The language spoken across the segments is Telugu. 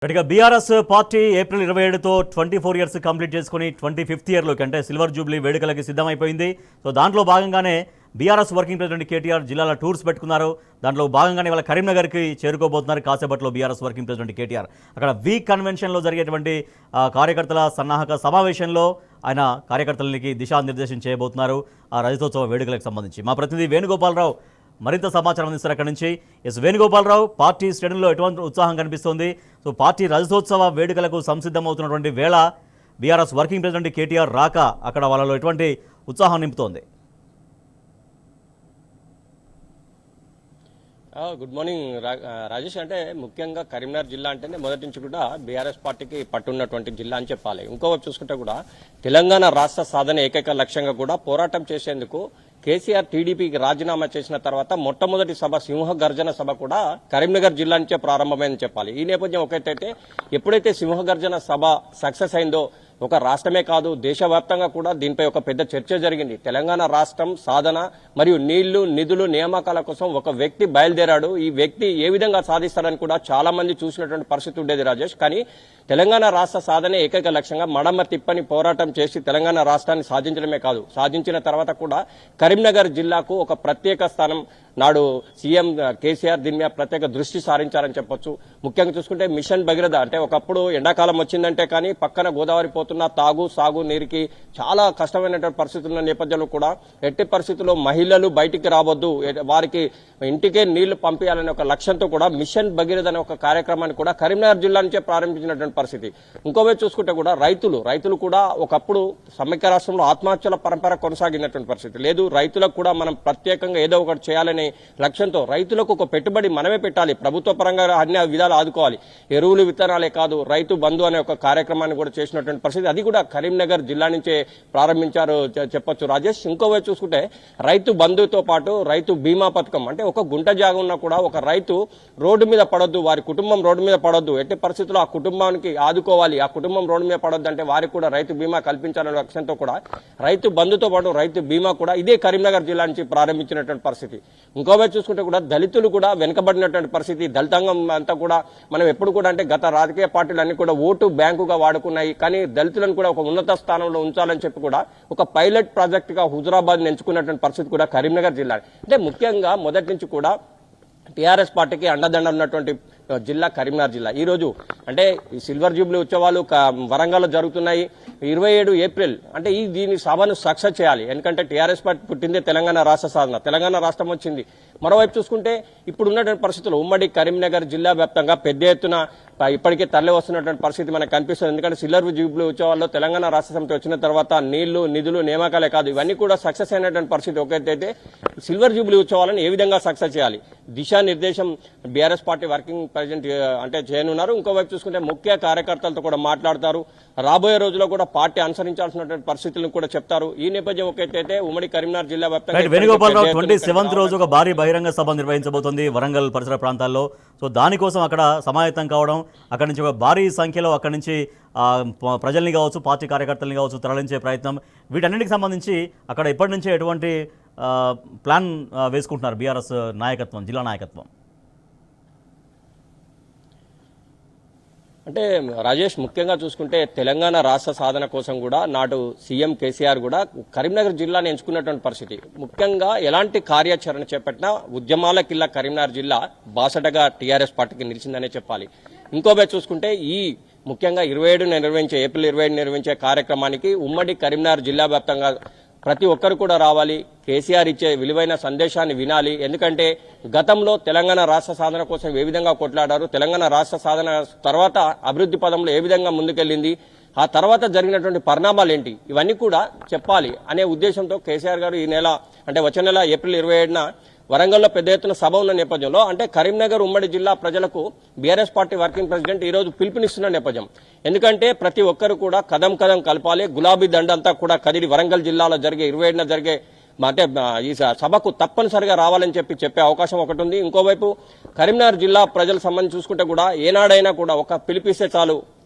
ఇక బీఆర్ఎస్ పార్టీ ఏప్రిల్ 27తో 24 ఇయర్స్ కంప్లీట్ చేసుకుని 25th ఇయర్లోకి అంటే సిల్వర్ జూబ్లీ వేడుకలకి సిద్ధమైపోయింది. సో దాంట్లో భాగంగానే బీఆర్ఎస్ వర్కింగ్ ప్రెసిడెంట్ కేటీఆర్ జిల్లాల టూర్స్ పెట్టుకున్నారు. దాంట్లో భాగంగానే వాళ్ళ కరీంనగర్కి చేరుకోబోతున్నారు. కాసేపట్లో బీఆర్ఎస్ వర్కింగ్ ప్రెసిడెంట్ కేటీఆర్ అక్కడ వీక్ కన్వెన్షన్లో జరిగేటువంటి కార్యకర్తల సన్నాహక సమావేశంలో ఆయన కార్యకర్తలకి దిశానిర్దేశం చేయబోతున్నారు ఆ రజతోత్సవ వేడుకలకు సంబంధించి. మా ప్రతినిధి వేణుగోపాలరావు మరింత సమాచారం అందిస్తారు అక్కడి నుంచి. వేణుగోపాలరావు, పార్టీ శ్రేణుల్లో ఎటువంటి ఉత్సాహం కనిపిస్తోంది? సో పార్టీ రజతోత్సవ వేడుకలకు సంసిద్ధమవుతున్నటువంటి వేళ బీఆర్ఎస్ వర్కింగ్ ప్రెసిడెంట్ కేటీఆర్ రాక అక్కడ వాళ్ళలో ఎటువంటి ఉత్సాహం నింపుతోంది? Good morning Rajesh. అంటే ముఖ్యంగా కరీంనగర్ జిల్లా అంటేనే మొదటి నుంచి కూడా బీఆర్ఎస్ పార్టీకి పట్టున్నటువంటి జిల్లా అని చెప్పాలి. ఇంకోవైపు చూసుకుంటే కూడా తెలంగాణ రాష్ట్ర సాధన ఏకైక లక్ష్యంగా కూడా పోరాటం చేసేందుకు కేసీఆర్ టీడీపీకి రాజీనామా చేసిన తర్వాత మొట్టమొదటి సభ సింహ గర్జన సభ కూడా కరీంనగర్ జిల్లా నుంచే ప్రారంభమైందని చెప్పాలి. ఈ నేపథ్యం ఒకటైతే ఎప్పుడైతే సింహ గర్జన సభ సక్సెస్ అయిందో ఒక రాష్ట్రమే కాదు దేశవ్యాప్తంగా కూడా దీనిపై ఒక పెద్ద చర్చ జరిగింది. తెలంగాణ రాష్ట్రం సాధన మరియు నీళ్లు నిధులు నియామకాల కోసం ఒక వ్యక్తి బయలుదేరాడు. ఈ వ్యక్తి ఏ విధంగా సాధిస్తాడని కూడా చాలా మంది చూసినటువంటి పరిస్థితి ఉండేది రాజేష్. కానీ తెలంగాణ రాష్ట్ర సాధనే ఏకైక లక్ష్యంగా మడమ తిప్పని పోరాటం చేసి తెలంగాణ రాష్ట్రాన్ని సాధించడమే కాదు, సాధించిన తర్వాత కూడా కరీంనగర్ జిల్లాకు ఒక ప్రత్యేక స్థానం నాడు సీఎం కేసీఆర్ దీని మీద ప్రత్యేక దృష్టి సారించారని చెప్పొచ్చు. ముఖ్యంగా చూసుకుంటే మిషన్ భగీరథ అంటే ఒకప్పుడు ఎండాకాలం వచ్చిందంటే కానీ పక్కన గోదావరి పోతున్న తాగు సాగు నీరుకి చాలా కష్టమైనటువంటి పరిస్థితుల నేపథ్యంలో కూడా ఎట్టి పరిస్థితుల్లో మహిళలు బయటికి రావద్దు, వారికి ఇంటికే నీళ్లు పంపించాలనే ఒక లక్ష్యంతో కూడా మిషన్ భగీరథ అనే ఒక కార్యక్రమాన్ని కూడా కరీంనగర్ జిల్లా నుంచే ప్రారంభించినటువంటి పరిస్థితి. ఇంకోవైపు చూసుకుంటే కూడా రైతులు కూడా ఒకప్పుడు సమైక్య రాష్ట్రంలో ఆత్మహత్యల పరంపర కొనసాగినటువంటి పరిస్థితి లేదు. రైతులకు కూడా మనం ప్రత్యేకంగా ఏదో ఒకటి చేయాలనే లక్ష్యంతో రైతులకు ఒక పెట్టుబడి మనమే పెట్టాలి, ప్రభుత్వ పరంగా అన్ని విధాలు ఆదుకోవాలి, ఎరువులు విత్తనాలే కాదు రైతు బంధు అనే ఒక కార్యక్రమాన్ని కూడా చేసినటువంటి పరిస్థితి. అది కూడా కరీంనగర్ జిల్లా నుంచే ప్రారంభించారు చెప్పొచ్చు రాజేష్. ఇంకోవైపు చూసుకుంటే రైతు బంధుతో పాటు రైతు బీమా పథకం అంటే ఒక గుంట జాగా ఉన్నా కూడా ఒక రైతు రోడ్డు మీద పడొద్దు, వారి కుటుంబం రోడ్డు మీద పడొద్దు, ఎట్టి పరిస్థితుల్లో ఆ కుటుంబానికి ఆదుకోవాలి, ఆ కుటుంబం రోడ్డు మీద పడొద్దు అంటే వారికి కూడా రైతు బీమా కల్పించాలనే లక్ష్యంతో కూడా రైతు బంధుతో పాటు రైతు బీమా కూడా ఇదే కరీంనగర్ జిల్లా నుంచి ప్రారంభించినటువంటి పరిస్థితి. ఇంకోవైపు చూసుకుంటే కూడా దళితులు కూడా వెనుకబడినటువంటి పరిస్థితి. దళితాంగం అంతా కూడా మనం ఎప్పుడు కూడా అంటే గత రాజకీయ పార్టీలు అన్ని కూడా ఓటు బ్యాంకుగా వాడుకున్నాయి, కానీ దళితులను కూడా ఒక ఉన్నత స్థానంలో ఉంచాలని చెప్పి కూడా ఒక పైలట్ ప్రాజెక్ట్ గా హుజురాబాద్ ఎంచుకున్నటువంటి పరిస్థితి కూడా కరీంనగర్ జిల్లా. అంటే ముఖ్యంగా మొదటి నుంచి కూడా టీఆర్ఎస్ పార్టీకి అండదండ ఉన్నటువంటి జిల్లా కరీంనగర్ జిల్లా. ఈ రోజు అంటే ఈ సిల్వర్ జూబ్లీ ఉత్సవాలు వరంగల్లో జరుగుతున్నాయి. 27 ఏప్రిల్ అంటే దీని సభను సక్సెస్ చేయాలి. ఎందుకంటే టీఆర్ఎస్ పార్టీ పుట్టిందే తెలంగాణ రాష్ట్ర సాధన, తెలంగాణ రాష్ట్రం వచ్చింది. మరోవైపు చూసుకుంటే ఇప్పుడు ఉన్నటువంటి పరిస్థితులు ఉమ్మడి కరీంనగర్ జిల్లా వ్యాప్తంగా పెద్ద ఎత్తున ఇప్పటికే తరలి వస్తున్నటువంటి పరిస్థితి మనకు కనిపిస్తుంది. ఎందుకంటే సిల్వర్ జూబ్లీ ఉత్సవాల్లో తెలంగాణ రాష్ట్ర సమితి వచ్చిన తర్వాత నీళ్లు నిధులు నియామకాలే కాదు ఇవన్నీ కూడా సక్సెస్ అయినటువంటి పరిస్థితి. ఒకటైతే సిల్వర్ జూబ్లీ ఉత్సవాలను ఏ విధంగా సక్సెస్ చేయాలి దిశానిర్దేశం బీఆర్ఎస్ పార్టీ వర్కింగ్ ప్రెసిడెంట్ అంటే చేయనున్నారు. ఇంకోవైపు చూసుకుంటే ముఖ్య కార్యకర్తలతో కూడా మాట్లాడతారు. రాబోయే రోజుల్లో కూడా పార్టీ అనుసరించాల్సినటువంటి పరిస్థితులను కూడా చెప్తారు. ఈ నేపథ్యం ఒకటైతే ఉమ్మడి కరీంనగర్ జిల్లా వ్యాప్తంగా వేణుగోపాలరావు 27th రోజు ఒక భారీ బహిరంగ సభ నిర్వహించబోతోంది వరంగల్ పరిసర ప్రాంతాల్లో. సో దానికోసం అక్కడ సమాయత్తం కావడం, అక్కడి నుంచి ఒక భారీ సంఖ్యలో అక్కడి నుంచి ప్రజల్ని కావచ్చు పార్టీ కార్యకర్తల్ని కావచ్చు తరలించే ప్రయత్నం, వీటన్నిటికి సంబంధించి అక్కడ ఇప్పటి నుంచే ఎటువంటి ప్లాన్ వేసుకుంటున్నారు బీఆర్ఎస్ నాయకత్వం, జిల్లా నాయకత్వం? అంటే రాజేష్ ముఖ్యంగా చూసుకుంటే తెలంగాణ రాష్ట్ర సాధన కోసం కూడా నాటు సీఎం కేసీఆర్ కూడా కరీంనగర్ జిల్లాను ఎంచుకున్నటువంటి పరిస్థితి. ముఖ్యంగా ఎలాంటి కార్యాచరణ చేపట్టినా ఉద్యమాల కిల్లా కరీంనగర్ జిల్లా బాసటగా టీఆర్ఎస్ పార్టీకి నిలిచిందనే చెప్పాలి. ఇంకోవైపు చూసుకుంటే ఈ ముఖ్యంగా ఏప్రిల్ 27 నిర్వహించే కార్యక్రమానికి ఉమ్మడి కరీంనగర్ జిల్లా వ్యాప్తంగా ప్రతి ఒక్కరు కూడా రావాలి, కేసీఆర్ ఇచ్చే విలువైన సందేశాన్ని వినాలి. ఎందుకంటే గతంలో తెలంగాణ రాష్ట్ర సాధన కోసం ఏ విధంగా కొట్లాడారు, తెలంగాణ రాష్ట్ర సాధన తర్వాత అభివృద్ధి పదంలో ఏ విధంగా ముందుకెళ్లింది, ఆ తర్వాత జరిగినటువంటి పరిణామాలు ఏంటి, ఇవన్నీ కూడా చెప్పాలి అనే ఉద్దేశంతో కేసీఆర్ గారు ఈ నెల అంటే వచ్చే నెల ఏప్రిల్ 27న వరంగల్లో పెద్ద ఎత్తున సభ ఉన్న నేపథ్యంలో అంటే కరీంనగర్ ఉమ్మడి జిల్లా ప్రజలకు బీఆర్ఎస్ పార్టీ వర్కింగ్ ప్రెసిడెంట్ ఈ రోజు పిలుపునిస్తున్న నేపథ్యం. ఎందుకంటే ప్రతి ఒక్కరు కూడా కదం కలపాలి, గులాబీ దండంతా కూడా కదిలి వరంగల్ జిల్లాలో జరిగే 27న జరిగే అంటే ఈ సభకు తప్పనిసరిగా రావాలని చెప్పే అవకాశం ఒకటి ఉంది. ఇంకోవైపు కరీంనగర్ జిల్లా ప్రజల సంబంధించి చూసుకుంటే కూడా ఏనాడైనా కూడా ఒక పిలిపిస్తే చాలు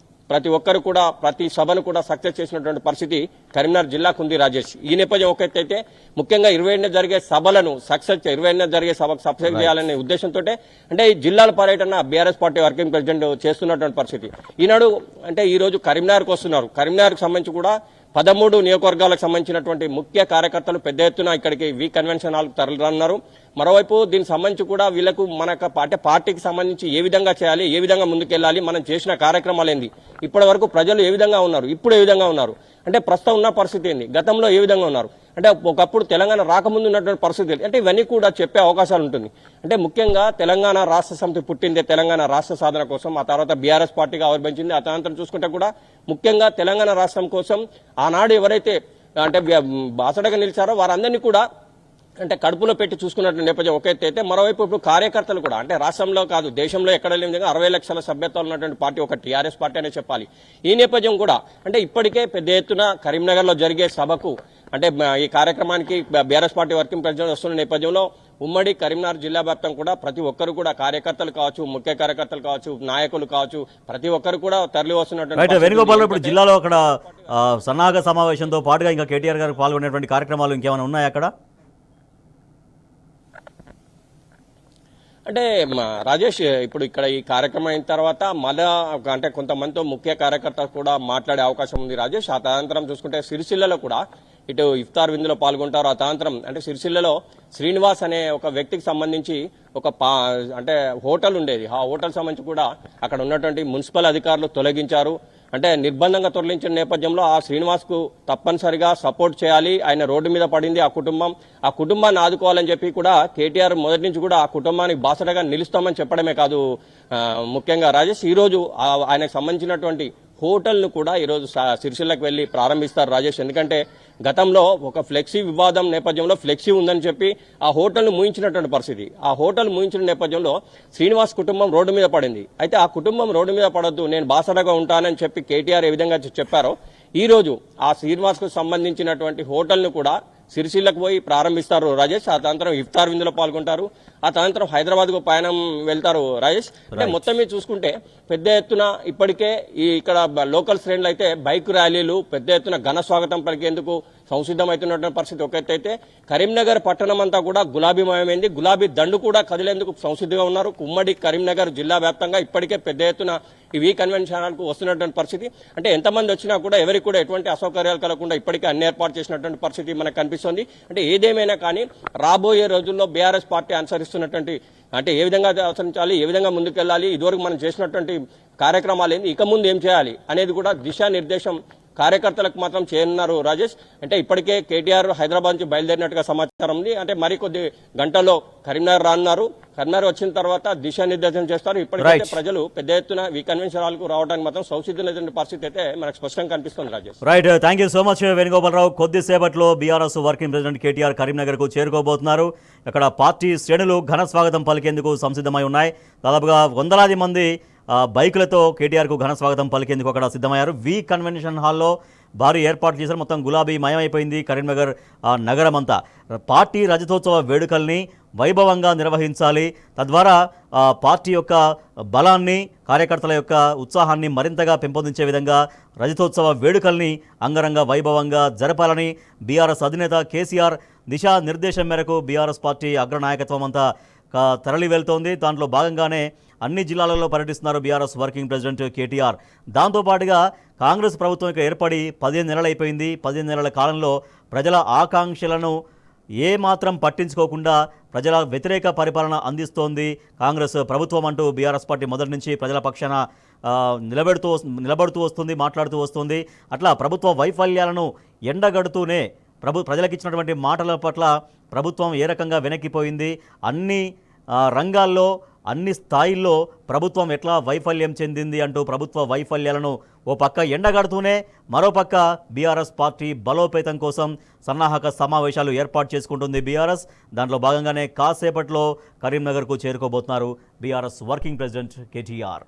ప్రతి ఒక్కరు కూడా ప్రతి సభను కూడా సక్సెస్ చేసినటువంటి పరిస్థితి కరీంనగర్ జిల్లాకు ఉంది రాజేష్. ఈ నేపథ్యం ఒకటైతే ముఖ్యంగా 27న జరిగే సభలను సక్సెస్ 27న జరిగే సభకు సక్సెస్ చేయాలనే ఉద్దేశంతో అంటే ఈ జిల్లాల పర్యటన బీఆర్ఎస్ పార్టీ వర్కింగ్ ప్రెసిడెంట్ చేస్తున్నటువంటి పరిస్థితి. ఈనాడు అంటే ఈ రోజు కరీంనగర్కు వస్తున్నారు. కరీంనగర్కు సంబంధించి కూడా 13 నియోజకవర్గాలకు సంబంధించినటువంటి ముఖ్య కార్యకర్తలు పెద్ద ఎత్తున ఇక్కడికి వి కన్వెన్షన్ హాల్కు తరలిరన్నారు. మరోవైపు దీనికి సంబంధించి కూడా వీళ్లకు మనకు అంటే పార్టీకి సంబంధించి ఏ విధంగా చేయాలి, ఏ విధంగా ముందుకెళ్లాలి, మనం చేసిన కార్యక్రమాలు ఏంది, ఇప్పటి వరకు ప్రజలు ఏ విధంగా ఉన్నారు, ఇప్పుడు ఏ విధంగా ఉన్నారు, అంటే ప్రస్తుతం ఉన్న పరిస్థితి ఏంది, గతంలో ఏ విధంగా ఉన్నారు, అంటే ఒకప్పుడు తెలంగాణ రాకముందు ఉన్నటువంటి పరిస్థితి అంటే ఇవన్నీ కూడా చెప్పే అవకాశాలు ఉంటుంది. అంటే ముఖ్యంగా తెలంగాణ రాష్ట్ర సమితి పుట్టిందే తెలంగాణ రాష్ట్ర సాధన కోసం, ఆ తర్వాత బీఆర్ఎస్ పార్టీగా ఆవిర్భవించింది. ఆ తర్వాత చూసుకుంటే కూడా ముఖ్యంగా తెలంగాణ రాష్ట్రం కోసం ఆనాడు ఎవరైతే అంటే బాసడగా నిలిచారో వారందరినీ కూడా అంటే కడుపులో పెట్టి చూసుకున్నట్టు నేపథ్యం ఒక ఎత్తు అయితే, మరోవైపు ఇప్పుడు కార్యకర్తలు కూడా అంటే రాష్ట్రంలో కాదు దేశంలో ఎక్కడ లేని విధంగా 60 లక్షల సభ్యత్వాలు ఉన్నటువంటి పార్టీ ఒక టీఆర్ఎస్ పార్టీ అనే చెప్పాలి. ఈ నేపథ్యం కూడా అంటే ఇప్పటికే పెద్ద ఎత్తున కరీంనగర్ లో జరిగే సభకు అంటే ఈ కార్యక్రమానికి బీఆర్ఎస్ పార్టీ వర్కింగ్ ప్రెసిడెంట్ వస్తున్న నేపథ్యంలో ఉమ్మడి కరీంనగర్ జిల్లా వ్యాప్తంగా కూడా ప్రతి ఒక్కరు కూడా కార్యకర్తలు కావచ్చు, ముఖ్య కార్యకర్తలు కావచ్చు, నాయకులు కావచ్చు, ప్రతి ఒక్కరు కూడా తరలి వస్తున్నటువంటి వేణుగోపాల్ ఇప్పుడు జిల్లాలో అక్కడ సన్నాహక సమావేశంతో పాటుగా ఇంకా కేటీఆర్ గారు పాల్గొనేటువంటి కార్యక్రమాలు ఇంకేమైనా ఉన్నాయా అక్కడ? అంటే రాజేష్ ఇప్పుడు ఇక్కడ ఈ కార్యక్రమం అయిన తర్వాత మళ్ళా అంటే కొంతమందితో ముఖ్య కార్యకర్తలు కూడా మాట్లాడే అవకాశం ఉంది రాజేష్. ఆ తదనంతరం చూసుకుంటే సిరిసిల్లలో కూడా ఇటు ఇఫ్తార్ విందులో పాల్గొంటారు. ఆ తదనంతరం అంటే సిరిసిల్లలో శ్రీనివాస్ అనే ఒక వ్యక్తికి సంబంధించి ఒక అంటే హోటల్ ఉండేది. ఆ హోటల్ సంబంధించి కూడా అక్కడ ఉన్నటువంటి మున్సిపల్ అధికారులు తొలగించారు. అంటే నిర్బంధంగా తొలగించిన నేపథ్యంలో ఆ శ్రీనివాస్ కు తప్పనిసరిగా సపోర్ట్ చేయాలి, ఆయన రోడ్డు మీద పడింది ఆ కుటుంబాన్ని ఆదుకోవాలని చెప్పి కూడా కేటీఆర్ మొదటి నుంచి కూడా ఆ కుటుంబానికి బాసటగా నిలుస్తామని చెప్పడమే కాదు ముఖ్యంగా రాజేష్ ఈ రోజు ఆయనకు సంబంధించినటువంటి హోటల్ ను కూడా ఈ రోజు సిరిసిల్లకు వెళ్లి ప్రారంభిస్తారు రాజేష్. ఎందుకంటే గతంలో ఒక ఫ్లెక్సీ వివాదం నేపథ్యంలో ఫ్లెక్సీ ఉందని చెప్పి ఆ హోటల్ ను మూయించినటువంటి పరిస్థితి. ఆ హోటల్ మూయించిన నేపథ్యంలో శ్రీనివాస్ కుటుంబం రోడ్డు మీద పడింది. అయితే ఆ కుటుంబం రోడ్డు మీద పడొద్దు, నేను బాసటగా ఉంటానని చెప్పి కేటీఆర్ ఏ విధంగా చెప్పారో ఈ రోజు ఆ శ్రీనివాస్ కు సంబంధించినటువంటి హోటల్ ను కూడా సిరిసిల్లకు పోయి ప్రారంభిస్తారు రాజేష్. ఆ తదనంతరం ఇఫ్తార్ విందులో పాల్గొంటారు. ఆ తదనంతరం హైదరాబాద్ కు పయనం వెళ్తారు రాజేష్. అంటే మొత్తం మీద చూసుకుంటే పెద్ద ఎత్తున ఇప్పటికే ఇక్కడ లోకల్ శ్రేణులు అయితే బైక్ ర్యాలీలు పెద్ద ఎత్తున ఘన స్వాగతం పలికేందుకు సంసిద్ధమవుతున్నటువంటి పరిస్థితి ఒక ఎత్తు అయితే, కరీంనగర్ పట్టణం అంతా కూడా గులాబీమయమైంది. గులాబీ దండు కూడా కదిలేందుకు సంసిద్ధంగా ఉన్నారు. ఉమ్మడి కరీంనగర్ జిల్లా వ్యాప్తంగా ఇప్పటికే పెద్ద ఎత్తున ఈ కన్వెన్షన్ కు వస్తున్నటువంటి పరిస్థితి. అంటే ఎంతమంది వచ్చినా కూడా ఎవరికి కూడా ఎటువంటి అసౌకర్యాలు కలగకుండా ఇప్పటికే అన్ని ఏర్పాటు చేసినటువంటి పరిస్థితి మనకు కనిపిస్తుంది. అంటే ఏదేమైనా కానీ రాబోయే రోజుల్లో బీఆర్ఎస్ పార్టీ అనుసరిస్తున్నటువంటి అంటే ఏ విధంగా అనుసరించాలి, ఏ విధంగా ముందుకెళ్లాలి, ఇదివరకు మనం చేసినటువంటి కార్యక్రమాలు ఏంది, ఇక ముందు ఏం చేయాలి అనేది కూడా దిశానిర్దేశం కార్యకర్తలకు మాత్రం చేయనున్నారు రాజేష్. అంటే ఇప్పటికే కేటీఆర్ హైదరాబాద్ నుంచి బయలుదేరినట్టుగా సమాచారం ఉంది. అంటే మరికొద్ది గంటల్లో కరీంనగర్ రానున్నారు. కరీంనగర్ వచ్చిన తర్వాత దిశానిర్దేశం చేస్తారు. ఇప్పటికైతే ప్రజలు పెద్ద ఎత్తున ఈ కన్వెన్షన్ హాల్కు రావడానికి మాత్రం సంసిద్ధమైన పరిస్థితి అయితే మనకు స్పష్టంగా కనిపిస్తుంది Rajesh. Right, thank you so much Venugopalarao. కొద్దిసేపట్లో BRS working president KTR Karimnagar కు చేరుకోబోతున్నారు. అక్కడ పార్టీ శ్రేణులు ఘన స్వాగతం పలికేందుకు సంసిద్ధమై ఉన్నాయి. దాదాపుగా వందలాది మంది బైకులతో కేటీఆర్కు ఘన స్వాగతం పలికేందుకు అక్కడ సిద్ధమయ్యారు. వి కన్వెన్షన్ హాల్లో భారీ ఏర్పాట్లు చేశారు. మొత్తం గులాబీ మయమైపోయింది కరీంనగర్ నగరం అంతా. పార్టీ రజతోత్సవ వేడుకల్ని వైభవంగా నిర్వహించాలి, తద్వారా పార్టీ యొక్క బలాన్ని, కార్యకర్తల యొక్క ఉత్సాహాన్ని మరింతగా పెంపొందించే విధంగా రజతోత్సవ వేడుకల్ని అంగరంగ వైభవంగా జరపాలని బీఆర్ఎస్ అధినేత కేసీఆర్ దిశానిర్దేశం మేరకు బీఆర్ఎస్ పార్టీ అగ్రనాయకత్వం అంతా తరలి వెళ్తోంది. దాంట్లో భాగంగానే అన్ని జిల్లాలలో పర్యటిస్తున్నారు బీఆర్ఎస్ వర్కింగ్ ప్రెసిడెంట్ కేటీఆర్. దాంతోపాటుగా కాంగ్రెస్ ప్రభుత్వం ఇక ఏర్పడి 15 నెలలు అయిపోయింది. 15 నెలల కాలంలో ప్రజల ఆకాంక్షలను ఏమాత్రం పట్టించుకోకుండా ప్రజల వ్యతిరేక పరిపాలన అందిస్తోంది కాంగ్రెస్ ప్రభుత్వం అంటూ బీఆర్ఎస్ పార్టీ మొదటి నుంచి ప్రజల పక్షాన నిలబడుతూ వస్తుంది, మాట్లాడుతూ వస్తుంది. అట్లా ప్రభుత్వ వైఫల్యాలను ఎండగడుతూనే ప్రజలకు ఇచ్చినటువంటి మాటల పట్ల ప్రభుత్వం ఏ రకంగా వెనక్కిపోయింది, అన్ని రంగాల్లో అన్ని స్థాయిల్లో ప్రభుత్వం ఎట్లా వైఫల్యం చెందింది అంటూ ప్రభుత్వ వైఫల్యాలను ఓ పక్క ఎండగడుతూనే మరోపక్క బీఆర్ఎస్ పార్టీ బలోపేతం కోసం సన్నాహక సమావేశాలు ఏర్పాటు చేసుకుంటుంది బీఆర్ఎస్. దాంట్లో భాగంగానే కాసేపట్లో కరీంనగర్కు చేరుకోబోతున్నారు బీఆర్ఎస్ వర్కింగ్ ప్రెసిడెంట్ కేటీఆర్.